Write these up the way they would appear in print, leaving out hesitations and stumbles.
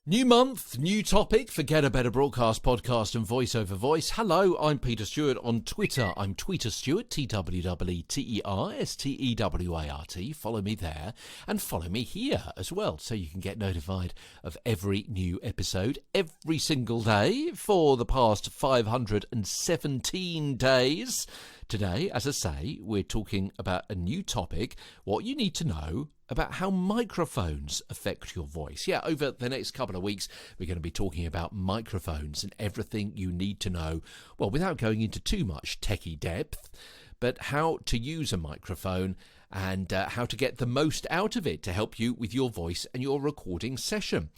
New month, new topic for Get a Better Broadcast podcast and voice over voice. Hello, I'm Peter Stewart on Twitter. I'm Tweeter Stewart, TWWETERSTEWART. Follow me there and follow me here as well so you can get notified of every new episode every single day for the past 517 days. Today, as I say, we're talking about a new topic, what you need to know about how microphones affect your voice. Yeah, over the next couple of weeks, we're going to be talking about microphones and everything you need to know, well, without going into too much techie depth, but how to use a microphone and how to get the most out of it to help you with your voice and your recording session.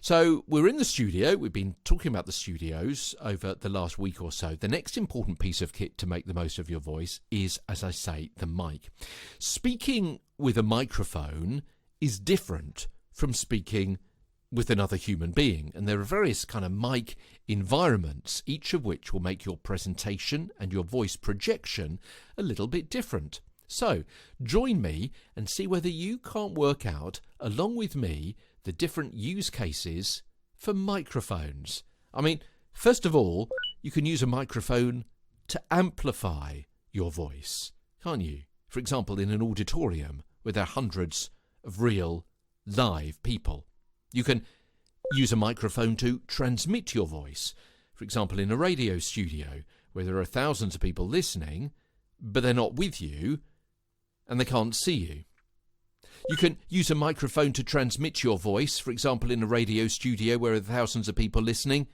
So we're in the studio. We've been talking about the studios over the last week or so. The next important piece of kit to make the most of your voice is, as I say, the mic. Speaking with a microphone is different from speaking with another human being. And there are various kind of mic environments, each of which will make your presentation and your voice projection a little bit different. So join me and see whether you can't work out, along with me, the different use cases for microphones. I mean, first of all, you can use a microphone to amplify your voice, can't you? For example, in an auditorium where there are hundreds of real, live people. You can use a microphone to transmit your voice. For example, in a radio studio where there are thousands of people listening, but they're not with you and they can't see you. You can use a microphone to transmit your voice, for example, in a radio studio where there are thousands of people listening,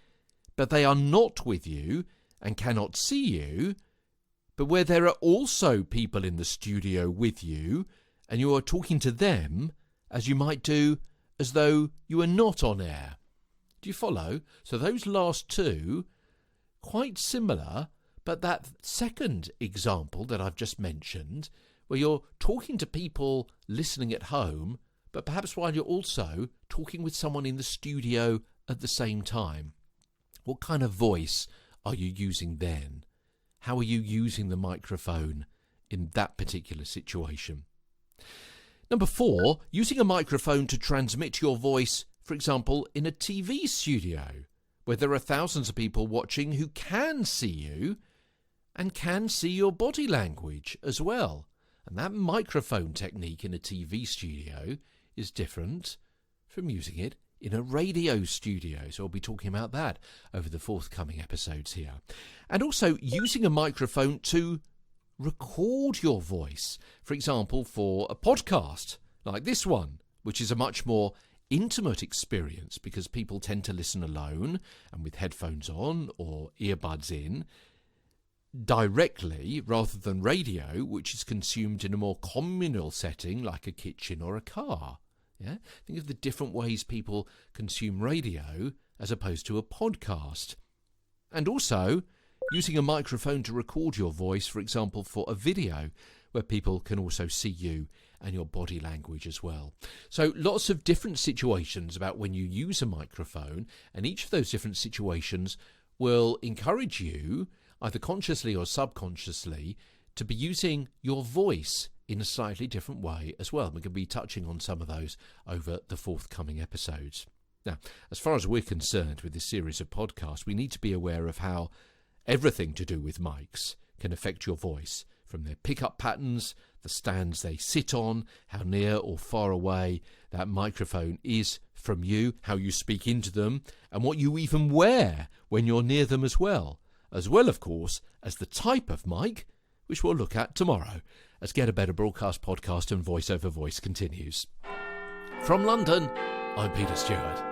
but they are not with you and cannot see you, but where there are also people in the studio with you and you are talking to them as you might do as though you are not on air. Do you follow? So those last two, quite similar, but that second example that I've just mentioned, where you're talking to people listening at home, but perhaps while you're also talking with someone in the studio at the same time. What kind of voice are you using then? How are you using the microphone in that particular situation? Number 4, using a microphone to transmit your voice, for example, in a TV studio, where there are thousands of people watching who can see you and can see your body language as well. And that microphone technique in a TV studio is different from using it in a radio studio. So we'll be talking about that over the forthcoming episodes here. And also using a microphone to record your voice. For example, for a podcast like this one, which is a much more intimate experience because people tend to listen alone and with headphones on or earbuds in, directly rather than radio, which is consumed in a more communal setting like a kitchen or a car. Yeah? Think of the different ways people consume radio as opposed to a podcast. And also using a microphone to record your voice, for example, for a video where people can also see you and your body language as well. So lots of different situations about when you use a microphone, and each of those different situations will encourage you, either consciously or subconsciously, to be using your voice in a slightly different way as well. We're going to be touching on some of those over the forthcoming episodes. Now, as far as we're concerned with this series of podcasts, we need to be aware of how everything to do with mics can affect your voice, from their pickup patterns, the stands they sit on, how near or far away that microphone is from you, how you speak into them, and what you even wear when you're near them as well, of course, as the type of mic, which we'll look at tomorrow as Get a Better Broadcast podcast and voice over voice continues. From London, I'm Peter Stewart.